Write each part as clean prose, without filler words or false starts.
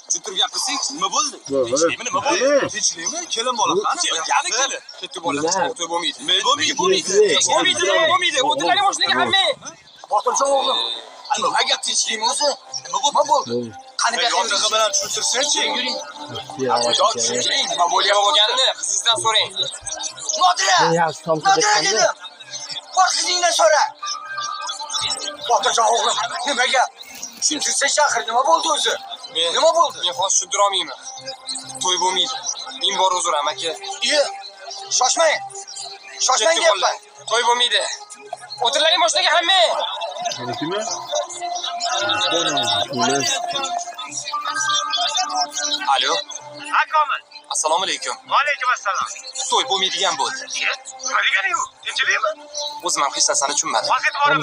Tushuntirib gapirsang, nima bo'ldi? Tinchlikmi, nima bo'ldi? Tinchlikmi? Kelin bola qani? Yana kelin. Katta bola to'y bo'lmaydi. Bo'lmaydi. Bo'lmaydi. O'tirlaring boshligiga hamma. Botirjon o'g'lim. Nimaga tinchlikmi o'zi? Nima bo'ldi? Qani yo'qlig'i bilan tushuntirsanchi. Yuring. Tushuntiring, nima bo'layotganini qizingizdan so'rang. Nodira! Nodira dedim. Bor qizingdan so'ra. Botirjon o'g'lim, nimaga? Tushuntirsanchi axir nima bo'ldi o'zi? Nima bo'ldi? Men hozir tushuntira olmayman. To'y bo'lmaydi. Men bor o'ziram aka. Shoshmang. Shoshmang deyapman. To'y bo'lmaydi. O'tirlaring boshligiga hamma. Kimmi? Alo. Akomil. Assalomu alaykum. Va alaykum assalom. To'y bo'lmaydigan bo'ldi. Nima degani-yu? Tinchlikmi? O'zim ham hech narsani tushunmadim. Vaqt bormi?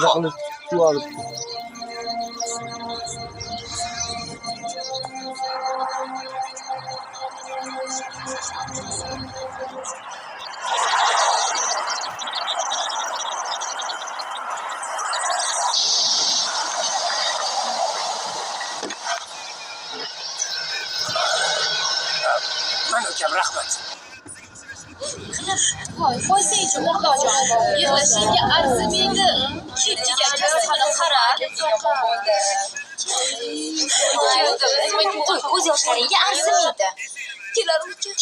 Mana ukam, rahmat. Voy, qo'ysangchi Murdojon. Yig'lashingga arzimaydi. Ketiga qani qara. Qo'y, ko'z yoshlaringga arzimaydi.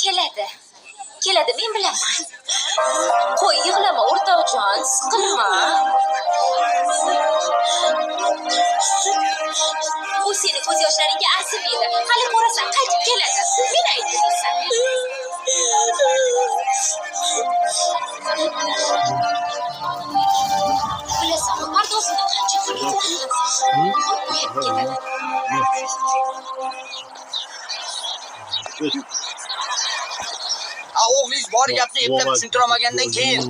Keladi. Keladi, men bilaman. Qo'y, yig'lama o'rtoqjon, siqilma. U seni ko'z yoshlaringga arzimaydi. Hali ko'rasan, qaytib keladi. Men aytdim. Bilasanmi, pardozini qancha O'g'lingiz bor gapni eplab tushuntirolmagandan keyin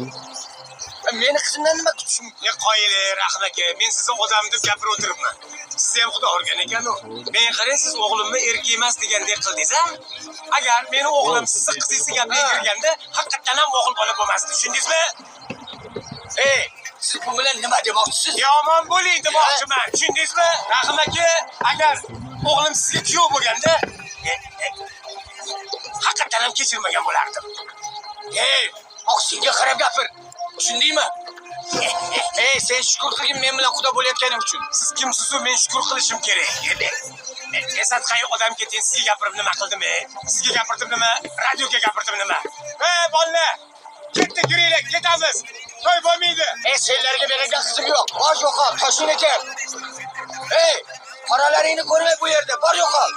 meni qizimdan nima kutish mumkin? Qo'yili, Rahim aka, men sizni odam deb gapirib o'tiribman. Siz ham xudo urgan ekan-ku. Men qarang, siz o'g'limni erkak emas degandek qildingiz-a? Agar meni o'g'lim sizni qizingiz gapiga kirganda, haqiqatan ham o'g'il bola bo'lmasdi. Tushundingizmi? Siz bu bilan nima demoqchisiz? Yomon bo'ling demoqchiman. Tushundingizmi? Rahim aka, agar o'g'lim sizga kuyov bo'lganda, haqiqatan ham kechirmagan bo'lardim. Oqsinga qarab gapir. Tushundingmi? Sen shukr qilgin men bilan xudo bo'layotganing uchun. Siz kimsiz-ku, men shukr qilishim kerak. Esatqay odam ketin sizga gapirib nima qildim? Sizga gapirdim nima? Radioga gapirdim nima? Bolalar, ketdik, yuringlar, ketamiz. To'y bo'lmaydi. Senlarga beradigan qizim yo'q. Bor yo'qol, toshing ekan. Qoralaringni ko'rmay bu yerda. Bor yo'qol.